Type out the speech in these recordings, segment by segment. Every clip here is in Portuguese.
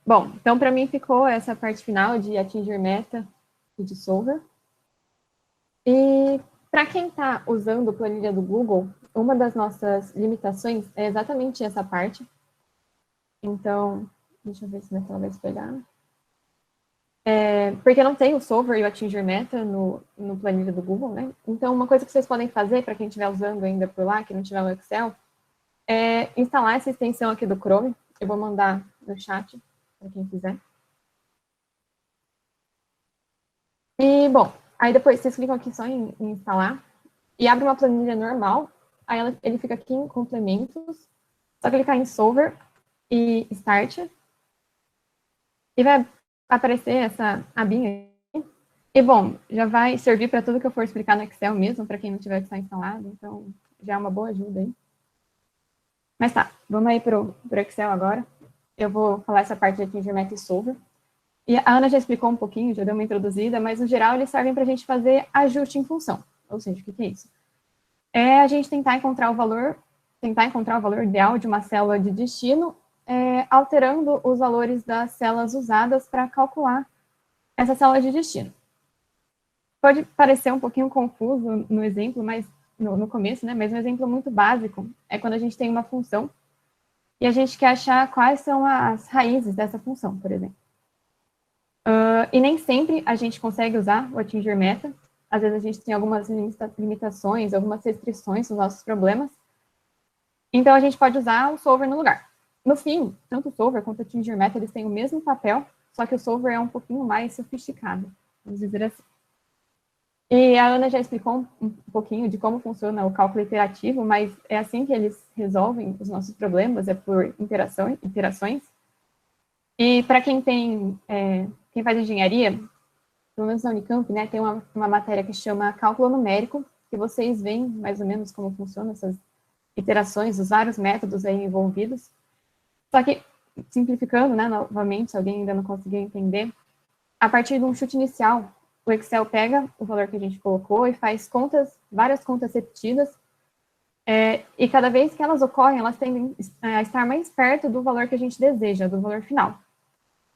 Bom, então para mim ficou essa parte final de atingir meta e de solver. E para quem está usando a planilha do Google, uma das nossas limitações é exatamente essa parte. Então, deixa eu ver se minha tela vai espelhar. Porque não tem o solver e o atingir meta no planilha do Google, né? Então, uma coisa que vocês podem fazer, para quem estiver usando ainda por lá, que não tiver o Excel, é instalar essa extensão aqui do Chrome. Eu vou mandar no chat, para quem quiser. E, bom, aí depois vocês clicam aqui só em instalar e abre uma planilha normal. Aí ele fica aqui em complementos. Só clicar em solver e start. E vai aparecer essa abinha aqui. E, bom, já vai servir para tudo que eu for explicar no Excel mesmo, para quem não tiver Excel instalado. Então, já é uma boa ajuda aí. Mas tá, vamos aí pro Excel agora. Eu vou falar essa parte de atingir meta e solver. E a Ana já explicou um pouquinho, já deu uma introduzida, mas no geral eles servem para a gente fazer ajuste em função. Ou seja, o que é isso? É a gente tentar encontrar o valor ideal de uma célula de destino, alterando os valores das células usadas para calcular essa célula de destino. Pode parecer um pouquinho confuso no exemplo, mas no começo, né? Mas um exemplo muito básico é quando a gente tem uma função e a gente quer achar quais são as raízes dessa função, por exemplo. E nem sempre a gente consegue usar o atingir meta. Às vezes a gente tem algumas limitações, algumas restrições nos nossos problemas. Então a gente pode usar o solver no lugar. No fim, tanto o solver quanto o atingir meta, eles têm o mesmo papel, só que o solver é um pouquinho mais sofisticado, vamos dizer assim. E a Ana já explicou um pouquinho de como funciona o cálculo iterativo, mas é assim que eles resolvem os nossos problemas, é por iterações. E para quem quem faz engenharia, pelo menos na Unicamp, né, tem uma matéria que chama cálculo numérico, que vocês veem mais ou menos como funcionam essas iterações, os vários métodos aí envolvidos. Só que, simplificando, né, novamente, se alguém ainda não conseguiu entender, a partir de um chute inicial, o Excel pega o valor que a gente colocou e faz várias contas repetidas, e cada vez que elas ocorrem, elas tendem a estar mais perto do valor que a gente deseja, do valor final.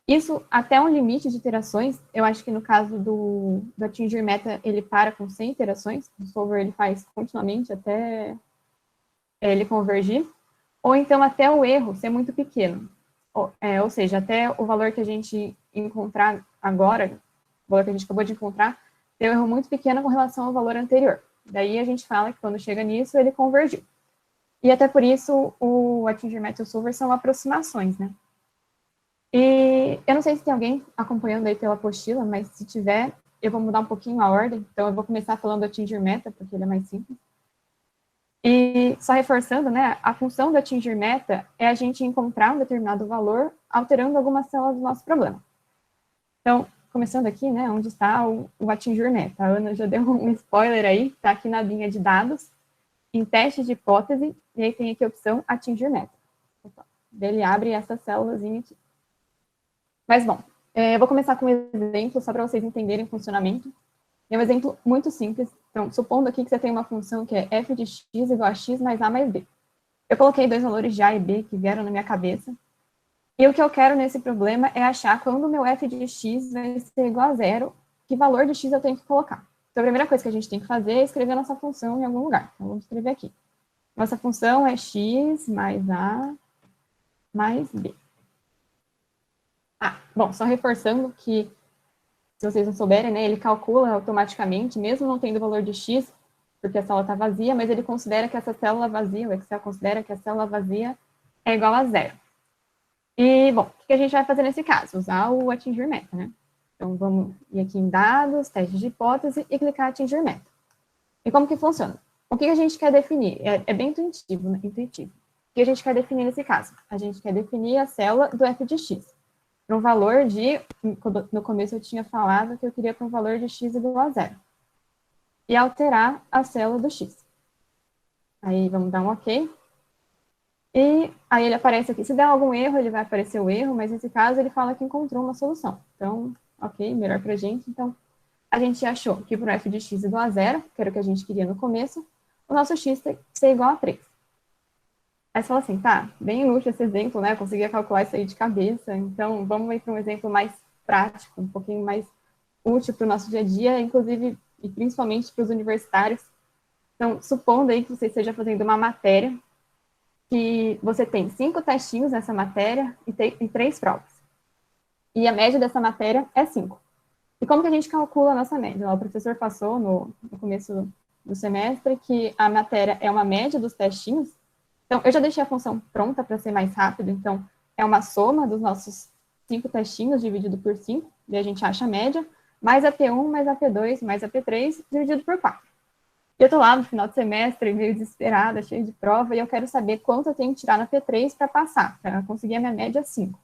Isso até um limite de iterações. Eu acho que no caso do atingir meta, ele para com 100 iterações. O solver ele faz continuamente até ele convergir. Ou então até o erro ser muito pequeno. Ou seja, até o valor que a gente encontrar agora, o valor que a gente acabou de encontrar, ter um erro muito pequeno com relação ao valor anterior. Daí a gente fala que quando chega nisso, ele convergiu. E até por isso, o atingir meta e o solver são aproximações, né? E eu não sei se tem alguém acompanhando aí pela apostila, mas se tiver, eu vou mudar um pouquinho a ordem. Então, eu vou começar falando do atingir meta, porque ele é mais simples. E só reforçando, né, a função do atingir meta é a gente encontrar um determinado valor alterando alguma célula do nosso problema. Então, começando aqui, né, onde está o atingir meta. A Ana já deu um spoiler aí, está aqui na linha de dados, em teste de hipótese, e aí tem aqui a opção atingir meta. Ele abre essa célulazinha aqui. Mas, bom, eu vou começar com um exemplo, só para vocês entenderem o funcionamento. É um exemplo muito simples. Então, supondo aqui que você tem uma função que é f de x igual a x mais a mais b. Eu coloquei dois valores de a e b que vieram na minha cabeça. E o que eu quero nesse problema é achar quando o meu f de x vai ser igual a zero, que valor de x eu tenho que colocar. Então, a primeira coisa que a gente tem que fazer é escrever a nossa função em algum lugar. Então, vamos escrever aqui. Nossa função é x mais a mais b. Bom, só reforçando que, se vocês não souberem, né, ele calcula automaticamente, mesmo não tendo o valor de x, porque a célula está vazia, mas ele considera que essa célula vazia, o Excel considera que a célula vazia é igual a zero. E, bom, o que a gente vai fazer nesse caso? Usar o atingir meta, né? Então, vamos ir aqui em dados, teste de hipótese e clicar em atingir meta. E como que funciona? O que a gente quer definir? É bem intuitivo, né? Intuitivo. O que a gente quer definir nesse caso? A gente quer definir a célula do f de x. Para um valor de, no começo eu tinha falado que eu queria para um valor de x igual a zero. E alterar a célula do x. Aí vamos dar um OK. E aí ele aparece aqui. Se der algum erro, ele vai aparecer o erro, mas nesse caso ele fala que encontrou uma solução. Então, OK, melhor para a gente. Então, a gente achou que para o f de x igual a zero, que era o que a gente queria no começo, o nosso x tem que ser igual a 3. Aí você fala assim, tá, bem inútil esse exemplo, né? Eu conseguia calcular isso aí de cabeça, então vamos ir para um exemplo mais prático, um pouquinho mais útil para o nosso dia a dia, inclusive e principalmente para os universitários. Então, supondo aí que você esteja fazendo uma matéria que você tem 5 testinhos nessa matéria e 3 provas. E a média dessa matéria é 5. E como que a gente calcula a nossa média? O professor passou no começo do semestre que a matéria é uma média dos testinhos. Então, eu já deixei a função pronta para ser mais rápido. Então, é uma soma dos nossos 5 testinhos dividido por 5, e a gente acha a média, mais a P1, mais a P2, mais a P3, dividido por 4. E eu tô lá no final do semestre, meio desesperada, cheia de prova, e eu quero saber quanto eu tenho que tirar na P3 para passar, para conseguir a minha média 5.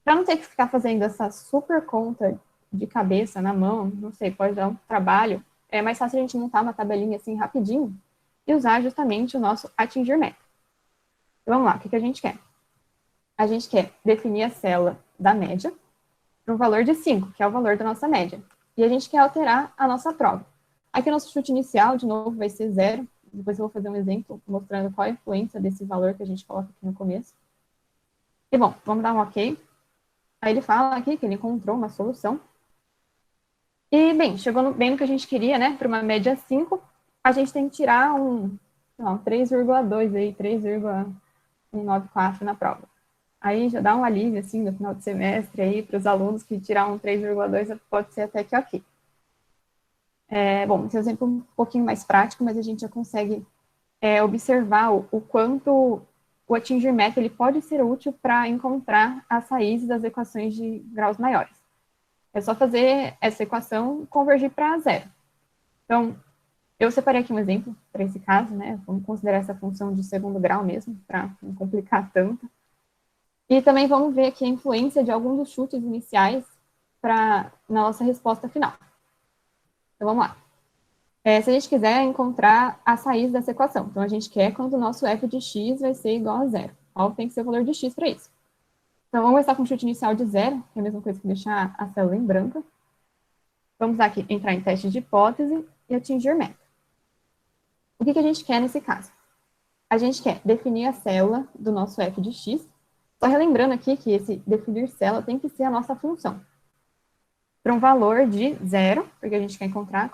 Para não ter que ficar fazendo essa super conta de cabeça, na mão, não sei, pode dar um trabalho, é mais fácil a gente montar uma tabelinha assim rapidinho e usar justamente o nosso atingir meta. Então, vamos lá, o que a gente quer? A gente quer definir a célula da média para um valor de 5, que é o valor da nossa média. E a gente quer alterar a nossa prova. Aqui o nosso chute inicial, de novo, vai ser 0. Depois eu vou fazer um exemplo mostrando qual a influência desse valor que a gente coloca aqui no começo. E bom, vamos dar um ok. Aí ele fala aqui que ele encontrou uma solução. E, bem, chegou bem no que a gente queria, né? Para uma média 5, a gente tem que tirar um 3,2 aí, 3,194 na prova. Aí já dá um alívio, assim, no final do semestre aí, para os alunos que tirar um 3,2 pode ser até que ok. Bom, esse é um exemplo um pouquinho mais prático, mas a gente já consegue observar o quanto o atingir meta ele pode ser útil para encontrar as raízes das equações de graus maiores. É só fazer essa equação convergir para 0. Então, eu separei aqui um exemplo para esse caso, né? Vamos considerar essa função de segundo grau mesmo, para não complicar tanto. E também vamos ver aqui a influência de alguns dos chutes iniciais na nossa resposta final. Então, vamos lá. Se a gente quiser encontrar as raízes dessa equação, então a gente quer quando o nosso f de x vai ser igual a 0. Qual tem que ser o valor de x para isso? Então, vamos começar com um chute inicial de 0, que é a mesma coisa que deixar a célula em branco. Vamos aqui entrar em teste de hipótese e atingir meta. O que a gente quer nesse caso? A gente quer definir a célula do nosso f de x. Só relembrando aqui que esse definir célula tem que ser a nossa função. Para um valor de 0, porque a gente quer encontrar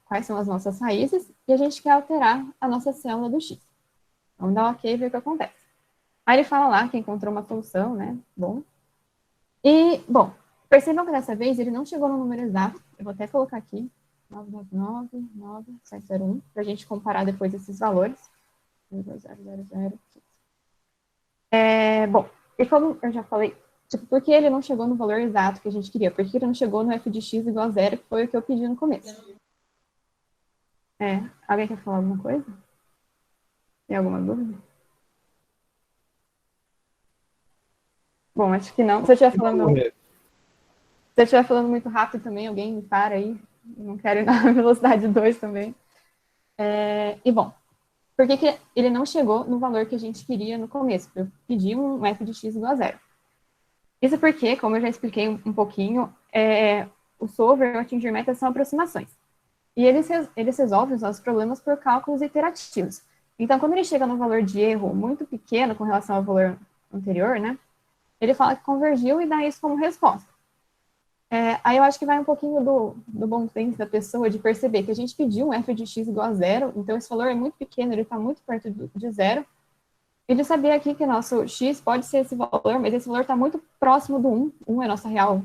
quais são as nossas raízes, e a gente quer alterar a nossa célula do x. Vamos dar um ok e ver o que acontece. Aí ele fala lá que encontrou uma solução, né? Bom. E, bom, percebam que dessa vez ele não chegou no número exato. Eu vou até colocar aqui, 9999701, para a gente comparar depois esses valores. 0,000. Bom, e como eu já falei, tipo, por que ele não chegou no valor exato que a gente queria? Por que ele não chegou no f de x igual a 0, que foi o que eu pedi no começo? Alguém quer falar alguma coisa? Tem alguma dúvida? Bom, acho que não. Se eu estiver falando muito rápido também, alguém me para aí. Eu não quero ir na velocidade 2 também. E bom, por que ele não chegou no valor que a gente queria no começo? Eu pedi um f de x igual a 0. Isso porque, como eu já expliquei um pouquinho, o solver e o atingir meta são aproximações. E eles resolvem os nossos problemas por cálculos iterativos. Então, quando ele chega no valor de erro muito pequeno com relação ao valor anterior, né, ele fala que convergiu e dá isso como resposta. Aí eu acho que vai um pouquinho do bom senso da pessoa de perceber que a gente pediu um f de x igual a 0, então esse valor é muito pequeno, ele está muito perto de 0, e de saber aqui que nosso x pode ser esse valor, mas esse valor está muito próximo do 1. 1 é a nossa real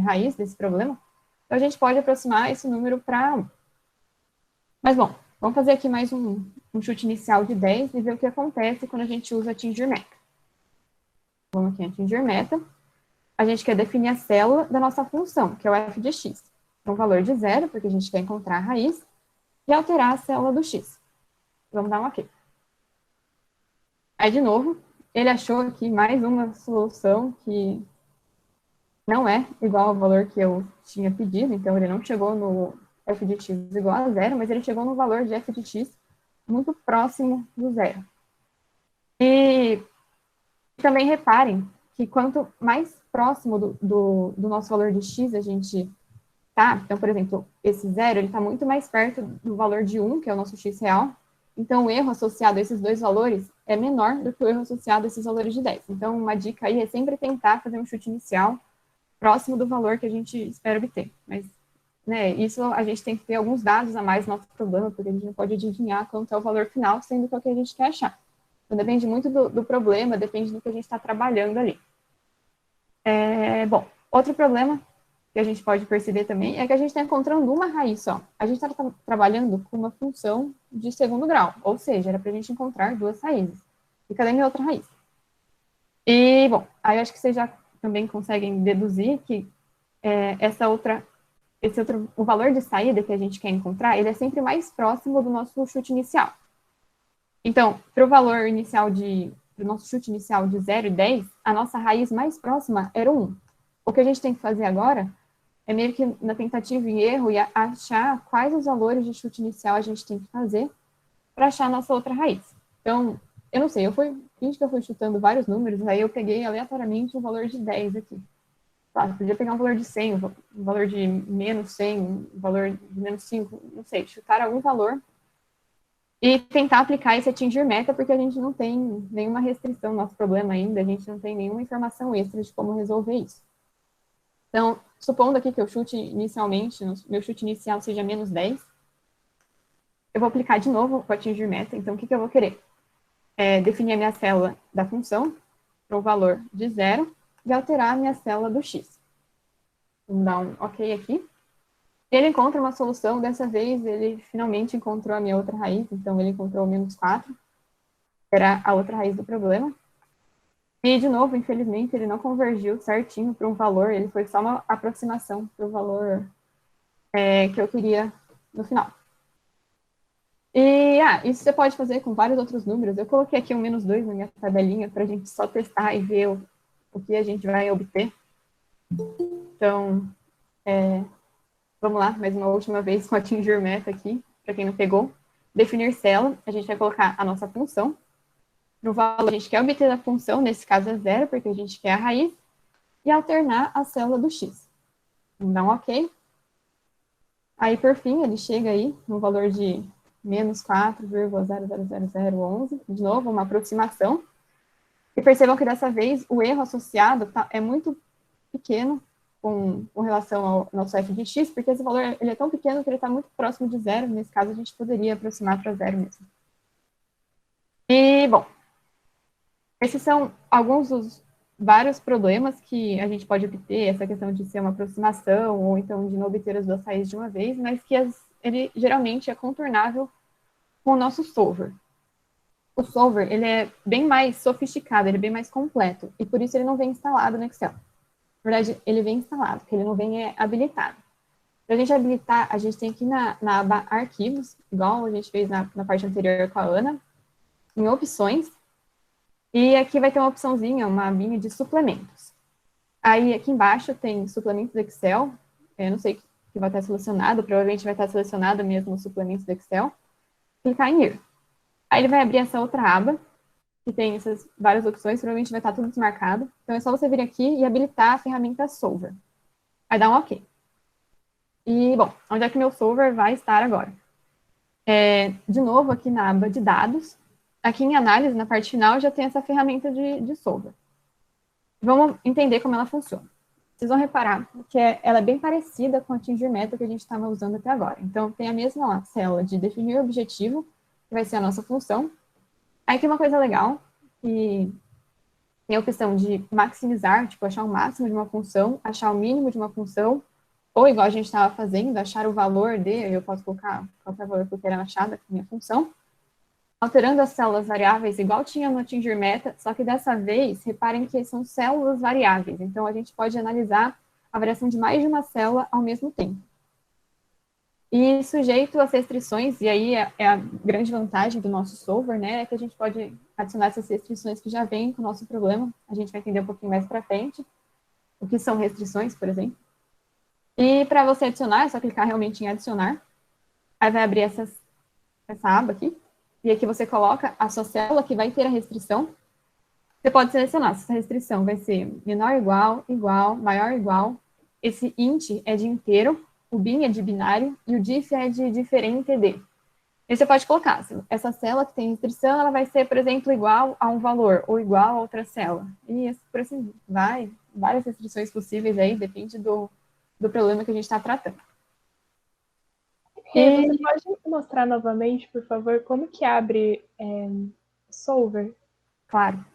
raiz desse problema. Então, a gente pode aproximar esse número para 1. Mas, bom, vamos fazer aqui mais um chute inicial de 10 e ver o que acontece quando a gente usa atingir meta. Vamos aqui em atingir meta. A gente quer definir a célula da nossa função, que é o f de x. Um valor de 0, porque a gente quer encontrar a raiz, e alterar a célula do x. Vamos dar um ok. Aí, de novo, ele achou aqui mais uma solução que não é igual ao valor que eu tinha pedido, então ele não chegou no f de x igual a 0, mas ele chegou no valor de f de x muito próximo do 0. E também reparem que quanto mais próximo do nosso valor de x a gente tá, então, por exemplo, esse 0, ele está muito mais perto do valor de 1, que é o nosso x real, Então, o erro associado a esses dois valores é menor do que o erro associado a esses valores de 10. Então, uma dica aí é sempre tentar fazer um chute inicial próximo do valor que a gente espera obter. Mas, né, isso a gente tem que ter alguns dados a mais no nosso problema, porque a gente não pode adivinhar quanto é o valor final, sendo que é o que a gente quer achar. Então, depende muito do problema, depende do que a gente está trabalhando ali. Bom, outro problema que a gente pode perceber também é que a gente está encontrando uma raiz só. A gente está trabalhando com uma função de segundo grau, ou seja, era para a gente encontrar duas raízes. E cadê minha outra raiz? E, bom, aí eu acho que vocês já também conseguem deduzir que o valor de saída que a gente quer encontrar, ele é sempre mais próximo do nosso chute inicial. Então, para o valor inicial do nosso chute inicial de 0 e 10, a nossa raiz mais próxima era o 1. O que a gente tem que fazer agora é meio que na tentativa e erro e achar quais os valores de chute inicial a gente tem que fazer para achar a nossa outra raiz. Então, eu não sei, finge que eu fui chutando vários números, aí eu peguei aleatoriamente um valor de 10 aqui. Tá, podia pegar um valor de 100, um valor de menos 100, um valor de menos 5, não sei, chutar algum valor e tentar aplicar esse atingir meta, porque a gente não tem nenhuma restrição no nosso problema ainda, a gente não tem nenhuma informação extra de como resolver isso. Então, supondo aqui que eu chute inicialmente, meu chute inicial seja menos 10, eu vou aplicar de novo o atingir meta, então o que eu vou querer? Definir a minha célula da função para o valor de 0 e alterar a minha célula do x. Vamos dar um ok aqui. E ele encontra uma solução, dessa vez ele finalmente encontrou a minha outra raiz, então ele encontrou o menos 4, que era a outra raiz do problema. E, de novo, infelizmente, ele não convergiu certinho para um valor, ele foi só uma aproximação para o valor que eu queria no final. E, isso você pode fazer com vários outros números. Eu coloquei aqui um menos 2 na minha tabelinha para a gente só testar e ver o que a gente vai obter. Então, vamos lá, mais uma última vez com atingir meta aqui, para quem não pegou. Definir célula, a gente vai colocar a nossa função. No valor, a gente quer obter da função, nesse caso é 0, porque a gente quer a raiz, e alternar a célula do x. Vamos dar um ok. Aí, por fim, ele chega aí no valor de menos 4,00011, de novo, uma aproximação. E percebam que dessa vez o erro associado é muito pequeno com relação ao nosso f de x, porque esse valor ele é tão pequeno que ele está muito próximo de 0, nesse caso a gente poderia aproximar para 0 mesmo. E, bom, esses são alguns dos vários problemas que a gente pode obter, essa questão de ser uma aproximação, ou então de não obter as duas raízes de uma vez, mas que ele geralmente é contornável com o nosso solver. O solver, ele é bem mais sofisticado, ele é bem mais completo, e por isso ele não vem instalado no Excel. Na verdade, ele vem instalado, porque ele não vem habilitado. Para a gente habilitar, a gente tem que ir na aba Arquivos, igual a gente fez na parte anterior com a Ana, em Opções, e aqui vai ter uma opçãozinha, uma abinha de suplementos. Aí, aqui embaixo tem suplementos do Excel, eu não sei o que vai estar selecionado, provavelmente vai estar selecionado mesmo os suplementos do Excel. Clicar em Ir. Aí ele vai abrir essa outra aba, que tem essas várias opções, provavelmente vai estar tudo desmarcado. Então, é só você vir aqui e habilitar a ferramenta Solver. Aí dá um OK. E, bom, onde é que meu Solver vai estar agora? De novo, aqui na aba de Dados. Aqui em Análise, na parte final, já tem essa ferramenta de Solver. Vamos entender como ela funciona. Vocês vão reparar que ela é bem parecida com o atingir meta que a gente estava usando até agora. Então, tem a mesma célula de definir o objetivo, que vai ser a nossa função. Aí tem uma coisa legal, que tem a opção de maximizar, tipo, achar o máximo de uma função, achar o mínimo de uma função, ou igual a gente estava fazendo, achar o valor eu posso colocar qualquer valor que eu queira achar da minha função. Alterando as células variáveis, igual tinha no atingir meta, só que dessa vez, reparem que são células variáveis. Então, a gente pode analisar a variação de mais de uma célula ao mesmo tempo. E sujeito às restrições, e aí é a grande vantagem do nosso solver, né, é que a gente pode adicionar essas restrições que já vêm com o nosso problema. A gente vai entender um pouquinho mais para frente o que são restrições, por exemplo. E para você adicionar, é só clicar realmente em adicionar. Aí vai abrir essa aba aqui. E aqui você coloca a sua célula que vai ter a restrição. Você pode selecionar se essa restrição vai ser menor igual, igual, maior igual. Esse int é de inteiro, o bin é de binário e o diff é de diferente de. E você pode colocar, essa célula que tem restrição, ela vai ser, por exemplo, igual a um valor, ou igual a outra célula. E por assim vai, várias restrições possíveis aí, depende do problema que a gente está tratando. E você pode mostrar novamente, por favor, como que abre Solver? Claro.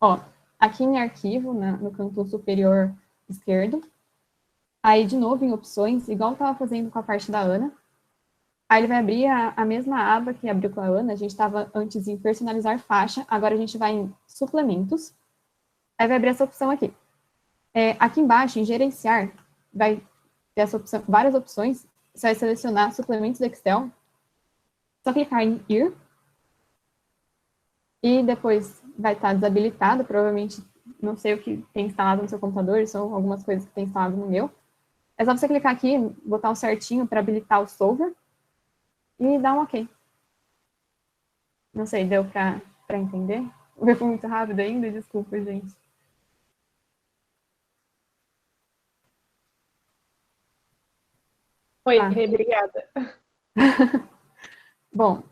Ó, aqui em arquivo, no canto superior esquerdo, aí de novo em opções, igual eu estava fazendo com a parte da Ana, aí ele vai abrir a mesma aba que abriu com a Ana, a gente estava antes em personalizar faixa, agora a gente vai em suplementos, aí vai abrir essa opção aqui. Aqui embaixo, em gerenciar, vai ter essa opção, várias opções, você vai selecionar suplementos do Excel, só clicar em ir, e depois vai estar desabilitado, provavelmente, não sei o que tem instalado no seu computador, são algumas coisas que tem instalado no meu. É só você clicar aqui, botar um certinho para habilitar o Solver, e dar um OK. Não sei, deu para entender? Foi muito rápido ainda? Desculpa, gente. Oi, obrigada. Bom,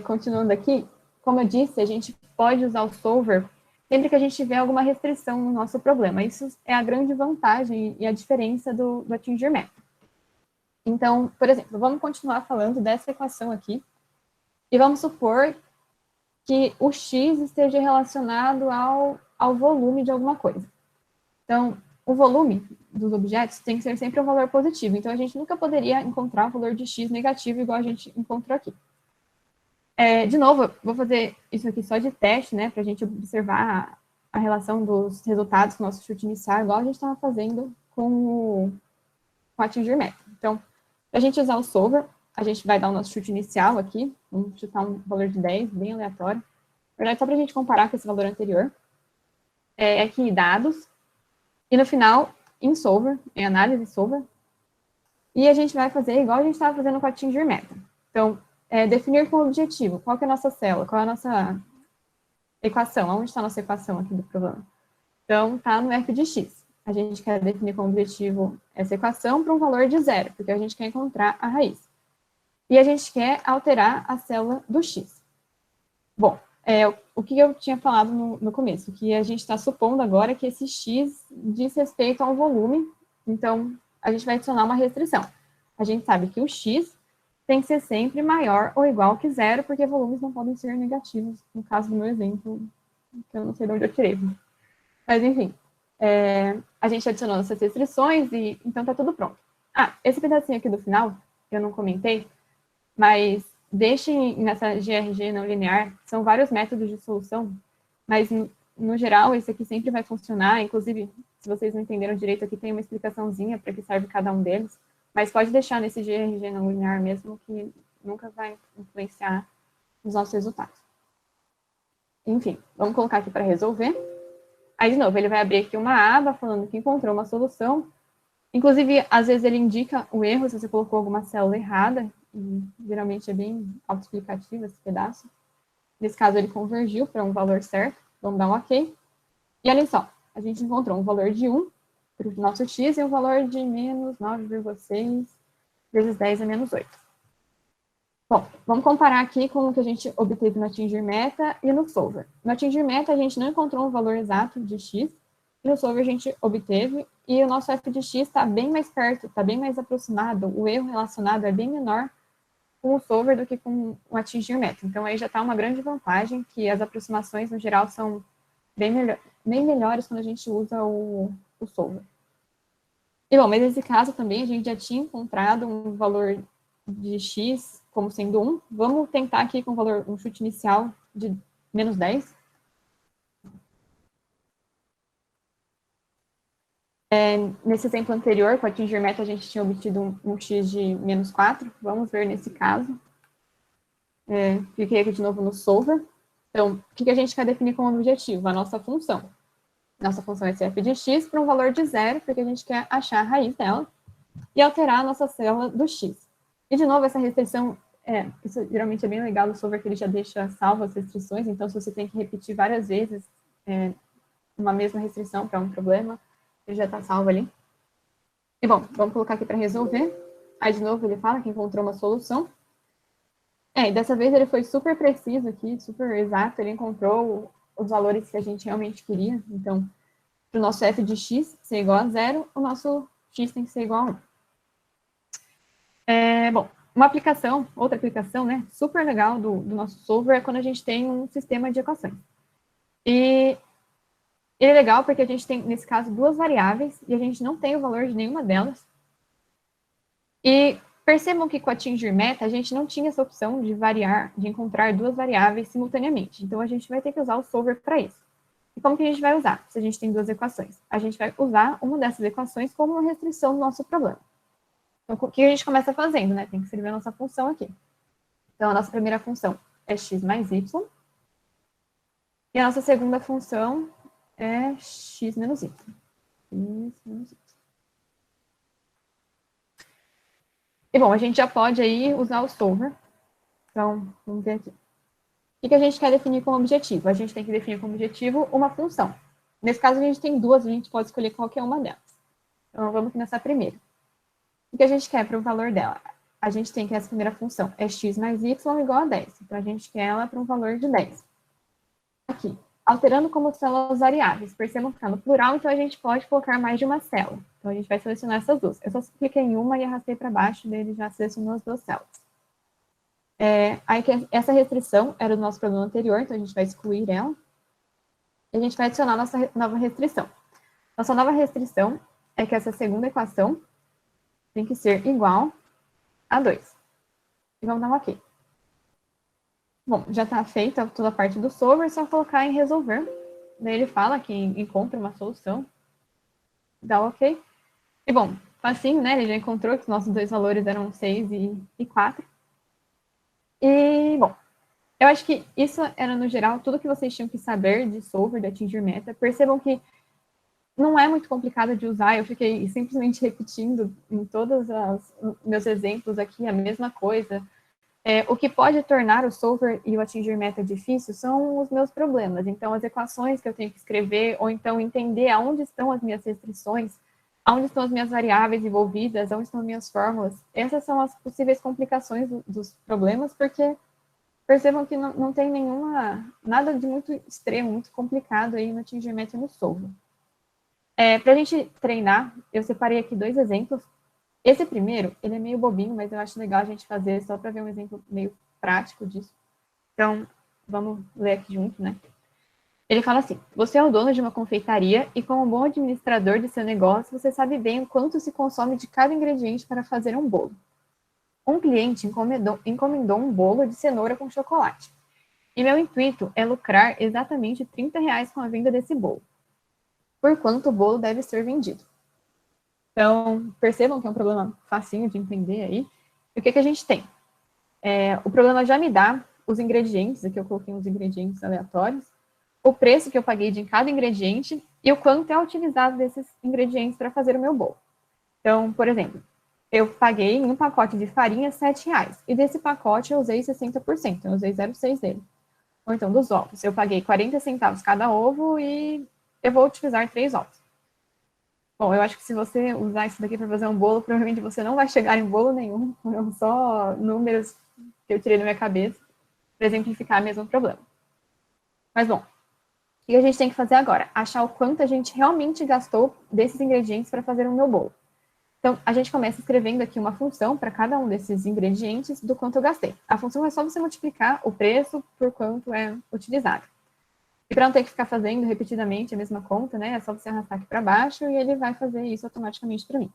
continuando aqui, como eu disse, a gente pode usar o Solver sempre que a gente tiver alguma restrição no nosso problema. Isso é a grande vantagem e a diferença do atingir meta. Então, por exemplo, vamos continuar falando dessa equação aqui, e vamos supor que o x esteja relacionado ao volume de alguma coisa. Então, o volume dos objetos tem que ser sempre um valor positivo. Então, a gente nunca poderia encontrar o valor de x negativo igual a gente encontrou aqui. De novo, vou fazer isso aqui só de teste, né, para a gente observar a relação dos resultados com o nosso chute inicial, igual a gente estava fazendo com atingir meta. Então, para a gente usar o Solver, a gente vai dar o nosso chute inicial aqui, vamos chutar um valor de 10, bem aleatório. Na verdade, só para a gente comparar com esse valor anterior. Aqui em dados, e no final, em Solver, em análise Solver, e a gente vai fazer igual a gente estava fazendo com atingir meta. Então, definir como objetivo, qual que é a nossa célula, qual é a nossa equação, onde está a nossa equação aqui do problema. Então, está no f de x. A gente quer definir como objetivo essa equação para um valor de 0, porque a gente quer encontrar a raiz. E a gente quer alterar a célula do x. Bom, o que eu tinha falado no começo, que a gente está supondo agora que esse x diz respeito ao volume, então a gente vai adicionar uma restrição. A gente sabe que o x tem que ser sempre maior ou igual que 0, porque volumes não podem ser negativos, no caso do meu exemplo, que eu não sei de onde eu tirei. Mas, enfim, a gente adicionou essas restrições e então está tudo pronto. Esse pedacinho aqui do final, eu não comentei, mas deixem nessa GRG não linear, são vários métodos de solução, mas, no geral, esse aqui sempre vai funcionar, inclusive, se vocês não entenderam direito, aqui tem uma explicaçãozinha para que serve cada um deles, mas pode deixar nesse GRG não linear mesmo, que nunca vai influenciar nos nossos resultados. Enfim, vamos colocar aqui para resolver. Aí, de novo, ele vai abrir aqui uma aba falando que encontrou uma solução. Inclusive, às vezes ele indica o erro se você colocou alguma célula errada, e geralmente é bem autoexplicativo esse pedaço. Nesse caso, ele convergiu para um valor certo. Vamos dar um OK. E olha só, a gente encontrou um valor de 1 para o nosso x e um valor de menos 9,6 vezes 10 é menos 8. Bom, vamos comparar aqui com o que a gente obteve no atingir meta e no solver. No atingir meta, a gente não encontrou um valor exato de x, e no solver a gente obteve, e o nosso f de x está bem mais perto, está bem mais aproximado, o erro relacionado é bem menor com o solver do que com o atingir meta. Então, aí já está uma grande vantagem, que as aproximações, no geral, são bem melhores quando a gente usa o solver. E, bom, mas nesse caso também, a gente já tinha encontrado um valor de x como sendo 1. Vamos tentar aqui com um chute inicial de menos 10. Nesse exemplo anterior, com atingir meta, a gente tinha obtido um x de menos 4. Vamos ver nesse caso. Cliquei aqui de novo no solver. Então, o que a gente quer definir como objetivo? A nossa função. Nossa função é esse f de x para um valor de 0, porque a gente quer achar a raiz dela e alterar a nossa célula do x. E, de novo, essa restrição, isso geralmente é bem legal no solver, que ele já deixa salvo as restrições, então, se você tem que repetir várias vezes uma mesma restrição para um problema, ele já está salvo ali. E, bom, vamos colocar aqui para resolver. Aí, de novo, ele fala que encontrou uma solução. E dessa vez ele foi super preciso aqui, super exato, ele encontrou os valores que a gente realmente queria. Então, para o nosso f de x ser igual a 0, o nosso x tem que ser igual a 1. Bom, uma aplicação, outra aplicação, né, super legal do nosso solver é quando a gente tem um sistema de equações. E ele é legal porque a gente tem, nesse caso, duas variáveis e a gente não tem o valor de nenhuma delas. E percebam que com atingir meta, a gente não tinha essa opção de variar, de encontrar duas variáveis simultaneamente. Então, a gente vai ter que usar o solver para isso. E como que a gente vai usar, se a gente tem duas equações? A gente vai usar uma dessas equações como uma restrição do nosso problema. Então, o que a gente começa fazendo, né? Tem que escrever a nossa função aqui. Então, a nossa primeira função é x mais y. E a nossa segunda função é x menos y. E, bom, a gente já pode aí usar o solver. Então, vamos ver aqui. O que a gente quer definir como objetivo? A gente tem que definir como objetivo uma função. Nesse caso, a gente tem duas, a gente pode escolher qualquer uma delas. Então, vamos começar primeiro. O que a gente quer para o valor dela? A gente tem que essa primeira função é x mais y igual a 10. Então, a gente quer ela para um valor de 10. Aqui, alterando como células variáveis. Percebam que está no plural, então a gente pode colocar mais de uma célula. Então, a gente vai selecionar essas duas. Eu só cliquei em uma e arrastei para baixo, daí ele já selecionou as duas células. Aí, essa restrição era do nosso problema anterior, então a gente vai excluir ela. E a gente vai adicionar nossa nova restrição. Nossa nova restrição é que essa segunda equação tem que ser igual a 2. E vamos dar um OK. Bom, já está feita toda a parte do solver, é só colocar em resolver. Daí ele fala que encontra uma solução. Dá OK. E bom, facinho, né? Ele já encontrou que os nossos dois valores eram 6 e 4. E, bom, eu acho que isso era, no geral, tudo que vocês tinham que saber de solver, de atingir meta. Percebam que não é muito complicado de usar, eu fiquei simplesmente repetindo em todos os meus exemplos aqui a mesma coisa. O que pode tornar o solver e o atingir meta difícil são os meus problemas. Então, as equações que eu tenho que escrever, ou então entender aonde estão as minhas restrições, aonde estão as minhas variáveis envolvidas, aonde estão as minhas fórmulas. Essas são as possíveis complicações dos problemas, porque percebam que não tem nada de muito extremo, muito complicado aí no atingir meta e no solver. Para a gente treinar, eu separei aqui dois exemplos. Esse primeiro, ele é meio bobinho, mas eu acho legal a gente fazer só para ver um exemplo meio prático disso. Então, vamos ler aqui junto, né? Ele fala assim: você é o dono de uma confeitaria e, como bom administrador de seu negócio, você sabe bem o quanto se consome de cada ingrediente para fazer um bolo. Um cliente encomendou um bolo de cenoura com chocolate. E meu intuito é lucrar exatamente R$30 com a venda desse bolo. Por quanto o bolo deve ser vendido? Então, percebam que é um problema facinho de entender aí. E o que a gente tem? O problema já me dá os ingredientes, aqui eu coloquei uns ingredientes aleatórios, o preço que eu paguei de cada ingrediente e o quanto é utilizado desses ingredientes para fazer o meu bolo. Então, por exemplo, eu paguei em um pacote de farinha R$7, e desse pacote eu usei 60%, eu usei 0,6 dele. Ou então, dos ovos, eu paguei 40 centavos cada ovo e eu vou utilizar 3 ovos. Bom, eu acho que se você usar isso daqui para fazer um bolo, provavelmente você não vai chegar em bolo nenhum. Foram só números que eu tirei da minha cabeça para exemplificar o mesmo problema. Mas, bom, o que a gente tem que fazer agora? Achar o quanto a gente realmente gastou desses ingredientes para fazer o meu bolo. Então, a gente começa escrevendo aqui uma função para cada um desses ingredientes do quanto eu gastei. A função é só você multiplicar o preço por quanto é utilizado. E para não ter que ficar fazendo repetidamente a mesma conta, né? É só você arrastar aqui para baixo e ele vai fazer isso automaticamente para mim.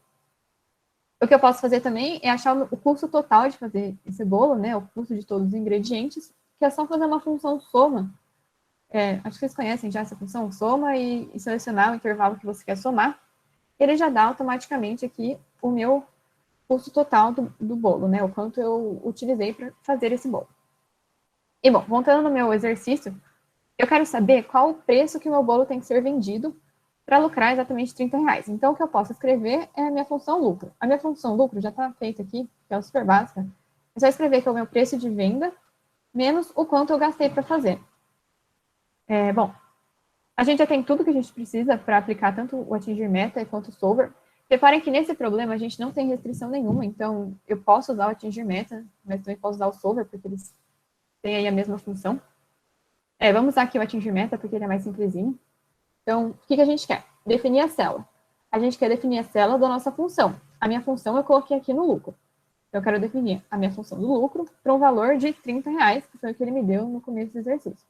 O que eu posso fazer também é achar o custo total de fazer esse bolo, né? O custo de todos os ingredientes, que é só fazer uma função soma. Acho que vocês conhecem já essa função soma e selecionar o intervalo que você quer somar. Ele já dá automaticamente aqui o meu custo total do bolo, né? O quanto eu utilizei para fazer esse bolo. E, bom, voltando no meu exercício, eu quero saber qual o preço que o meu bolo tem que ser vendido para lucrar exatamente R$30. Então, o que eu posso escrever é a minha função lucro. A minha função lucro já está feita aqui, que é super básica. É só escrever que é o meu preço de venda menos o quanto eu gastei para fazer. Bom, a gente já tem tudo que a gente precisa para aplicar tanto o atingir meta quanto o solver. Reparem que nesse problema a gente não tem restrição nenhuma, então eu posso usar o atingir meta, mas também posso usar o solver, porque eles têm aí a mesma função. Vamos usar aqui o atingir meta, porque ele é mais simplesinho. Então, o que a gente quer? Definir a célula. A gente quer definir a célula da nossa função. A minha função eu coloquei aqui no lucro. Eu quero definir a minha função do lucro para um valor de R$30, que foi o que ele me deu no começo do exercício.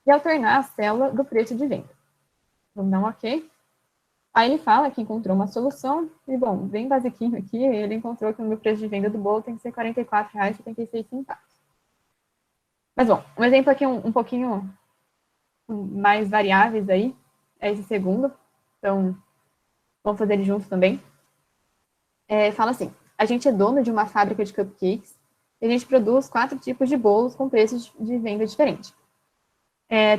E alternar a célula do preço de venda. Vamos dar um OK. Aí ele fala que encontrou uma solução, e bom, bem basiquinho aqui, ele encontrou que o meu preço de venda do bolo tem que ser R$ 44,76. Mas bom, um exemplo aqui um pouquinho mais variáveis aí, é esse segundo. Então, vamos fazer ele junto também. Fala assim, a gente é dono de uma fábrica de cupcakes e a gente produz 4 tipos de bolos com preços de venda diferentes.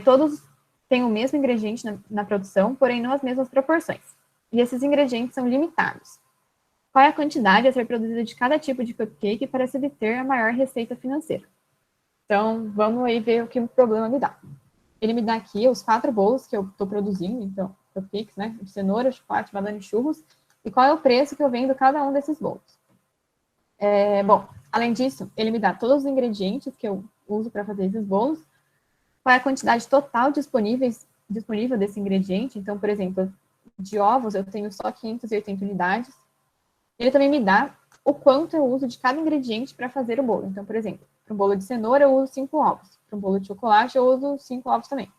Todos têm o mesmo ingrediente na produção, porém não as mesmas proporções. E esses ingredientes são limitados. Qual é a quantidade a ser produzida de cada tipo de cupcake para se obter a maior receita financeira? Então, vamos aí ver o que o problema me dá. Ele me dá aqui os 4 bolos que eu estou produzindo, então, cupcakes, né? De cenoura, chocolate, banana e churros. E qual é o preço que eu vendo cada um desses bolos. Bom, além disso, ele me dá todos os ingredientes que eu uso para fazer esses bolos, qual é a quantidade total disponível desse ingrediente. Então, por exemplo, de ovos eu tenho só 580 unidades. Ele também me dá o quanto eu uso de cada ingrediente para fazer o bolo. Então, por exemplo, para um bolo de cenoura eu uso 5 ovos. Para um bolo de chocolate eu uso 5 ovos também.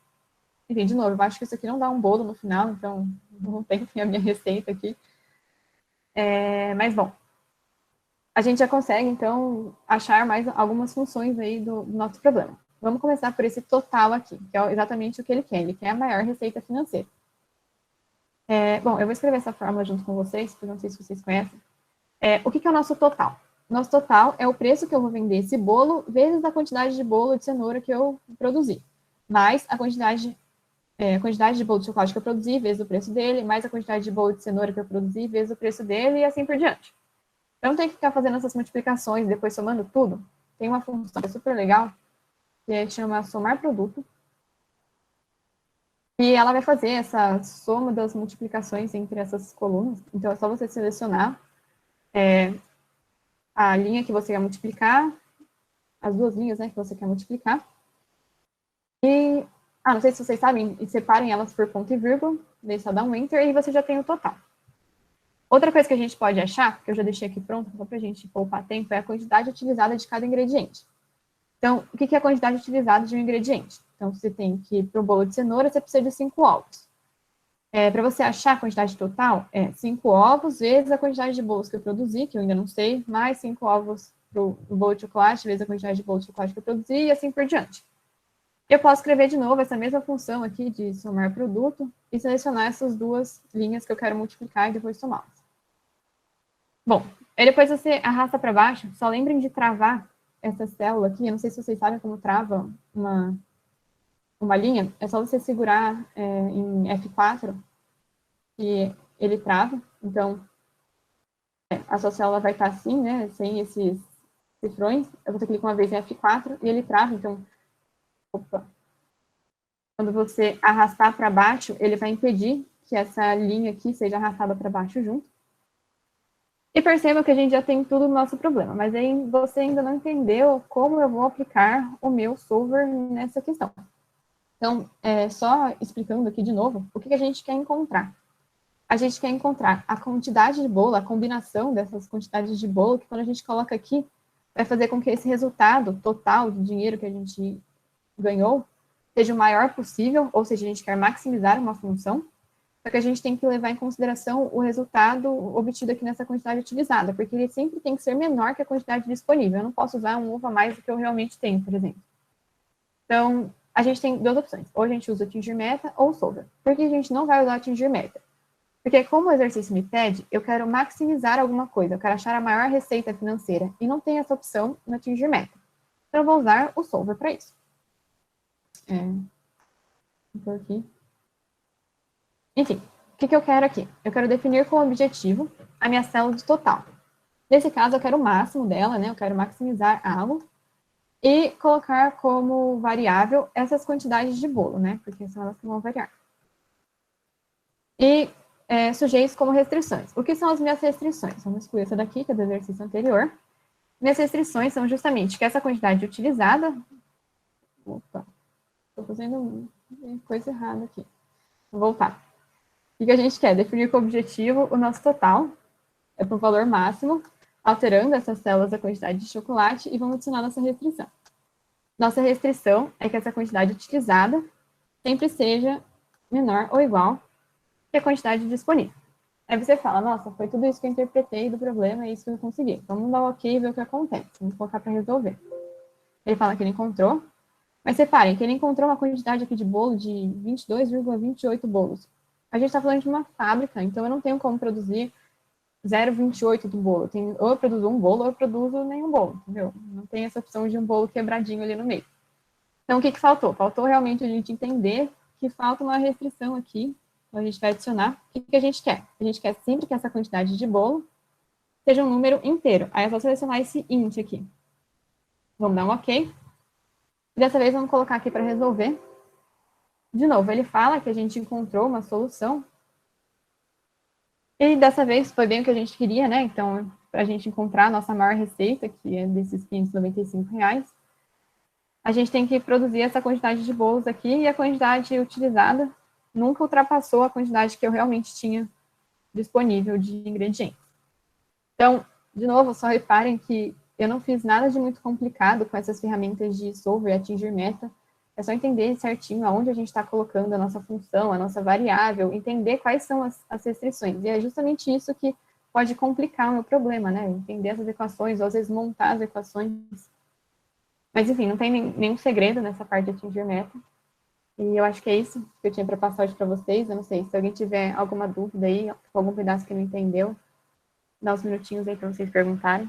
Enfim, de novo, eu acho que isso aqui não dá um bolo no final, então não tem a minha receita aqui. Mas, bom, a gente já consegue, então, achar mais algumas funções aí do nosso problema. Vamos começar por esse total aqui, que é exatamente o que ele quer. Ele quer a maior receita financeira. Bom, eu vou escrever essa fórmula junto com vocês, porque não sei se vocês conhecem. O que é o nosso total? Nosso total é o preço que eu vou vender esse bolo vezes a quantidade de bolo de cenoura que eu produzi, mais a quantidade de bolo de chocolate que eu produzi, vezes o preço dele, mais a quantidade de bolo de cenoura que eu produzi, vezes o preço dele, e assim por diante. Eu não tenho que ficar fazendo essas multiplicações, depois somando tudo. Tem uma função que é super legal, que chama somar produto. E ela vai fazer essa soma das multiplicações entre essas colunas. Então, é só você selecionar a linha que você quer multiplicar, as duas linhas, né, que você quer multiplicar. E, não sei se vocês sabem, separem elas por ponto e vírgula, daí só dá um enter e você já tem o total. Outra coisa que a gente pode achar, que eu já deixei aqui pronto, só para a gente poupar tempo, é a quantidade utilizada de cada ingrediente. Então, o que é a quantidade utilizada de um ingrediente? Então, você tem que, para um bolo de cenoura, você precisa de 5 ovos. Para você achar a quantidade total, 5 ovos vezes a quantidade de bolos que eu produzi, que eu ainda não sei, mais 5 ovos para o bolo de chocolate, vezes a quantidade de bolo de chocolate que eu produzi, e assim por diante. Eu posso escrever de novo essa mesma função aqui de somar produto e selecionar essas duas linhas que eu quero multiplicar e depois somá-las. Bom, aí depois você arrasta para baixo, só lembrem de travar essa célula aqui. Eu não sei se vocês sabem como trava uma linha, é só você segurar em F4 e ele trava. Então, a sua célula vai estar assim, né, sem esses cifrões. Você clica uma vez em F4 e ele trava. Então, quando você arrastar para baixo, ele vai impedir que essa linha aqui seja arrastada para baixo junto. E perceba que a gente já tem tudo no nosso problema, mas aí você ainda não entendeu como eu vou aplicar o meu solver nessa questão. Então, só explicando aqui de novo, o que a gente quer encontrar? A gente quer encontrar a quantidade de bolo, a combinação dessas quantidades de bolo, que quando a gente coloca aqui, vai fazer com que esse resultado total de dinheiro que a gente ganhou seja o maior possível, ou seja, a gente quer maximizar uma função, só que a gente tem que levar em consideração o resultado obtido aqui nessa quantidade utilizada, porque ele sempre tem que ser menor que a quantidade disponível. Eu não posso usar um ovo a mais do que eu realmente tenho, por exemplo. Então, a gente tem duas opções. Ou a gente usa atingir meta ou solver. Por que a gente não vai usar atingir meta? Porque como o exercício me pede, eu quero maximizar alguma coisa, eu quero achar a maior receita financeira, e não tem essa opção no atingir meta. Então, eu vou usar o solver para isso. Vou aqui. Enfim, o que eu quero aqui? Eu quero definir como objetivo a minha célula de total. Nesse caso, eu quero o máximo dela, né? Eu quero maximizar algo e colocar como variável essas quantidades de bolo, né? Porque são elas que vão variar. E sujeitos como restrições. O que são as minhas restrições? Vamos excluir essa daqui, que é do exercício anterior. Minhas restrições são justamente que essa quantidade utilizada... Opa, estou fazendo coisa errada aqui. Vou voltar. O que a gente quer? Definir como objetivo o nosso total, para o valor máximo, alterando essas células da quantidade de chocolate e vamos adicionar nossa restrição. Nossa restrição é que essa quantidade utilizada sempre seja menor ou igual que a quantidade disponível. Aí você fala, nossa, foi tudo isso que eu interpretei do problema, é isso que eu consegui. Vamos dar um ok e ver o que acontece. Vamos colocar para resolver. Ele fala que ele encontrou, mas separem que ele encontrou uma quantidade aqui de bolo de 22,28 bolos. A gente está falando de uma fábrica, então eu não tenho como produzir 0,28 do bolo. Ou eu produzo um bolo, ou eu produzo nenhum bolo, entendeu? Não tem essa opção de um bolo quebradinho ali no meio. Então, o que faltou? Faltou realmente a gente entender que falta uma restrição aqui. Então, a gente vai adicionar. O que a gente quer? A gente quer sempre que essa quantidade de bolo seja um número inteiro. Aí é só selecionar esse int aqui. Vamos dar um ok. E dessa vez, vamos colocar aqui para resolver. De novo, ele fala que a gente encontrou uma solução. E dessa vez foi bem o que a gente queria, né? Então, para a gente encontrar a nossa maior receita, que é desses R$595, a gente tem que produzir essa quantidade de bolos aqui e a quantidade utilizada nunca ultrapassou a quantidade que eu realmente tinha disponível de ingredientes. Então, de novo, só reparem que eu não fiz nada de muito complicado com essas ferramentas de solver e atingir meta. É só entender certinho aonde a gente está colocando a nossa função, a nossa variável, entender quais são as restrições. E é justamente isso que pode complicar o meu problema, né? Entender essas equações, ou às vezes montar as equações. Mas, enfim, não tem nenhum segredo nessa parte de atingir meta. E eu acho que é isso que eu tinha para passar hoje para vocês. Eu não sei, se alguém tiver alguma dúvida aí, algum pedaço que não entendeu, dá uns minutinhos aí para vocês perguntarem.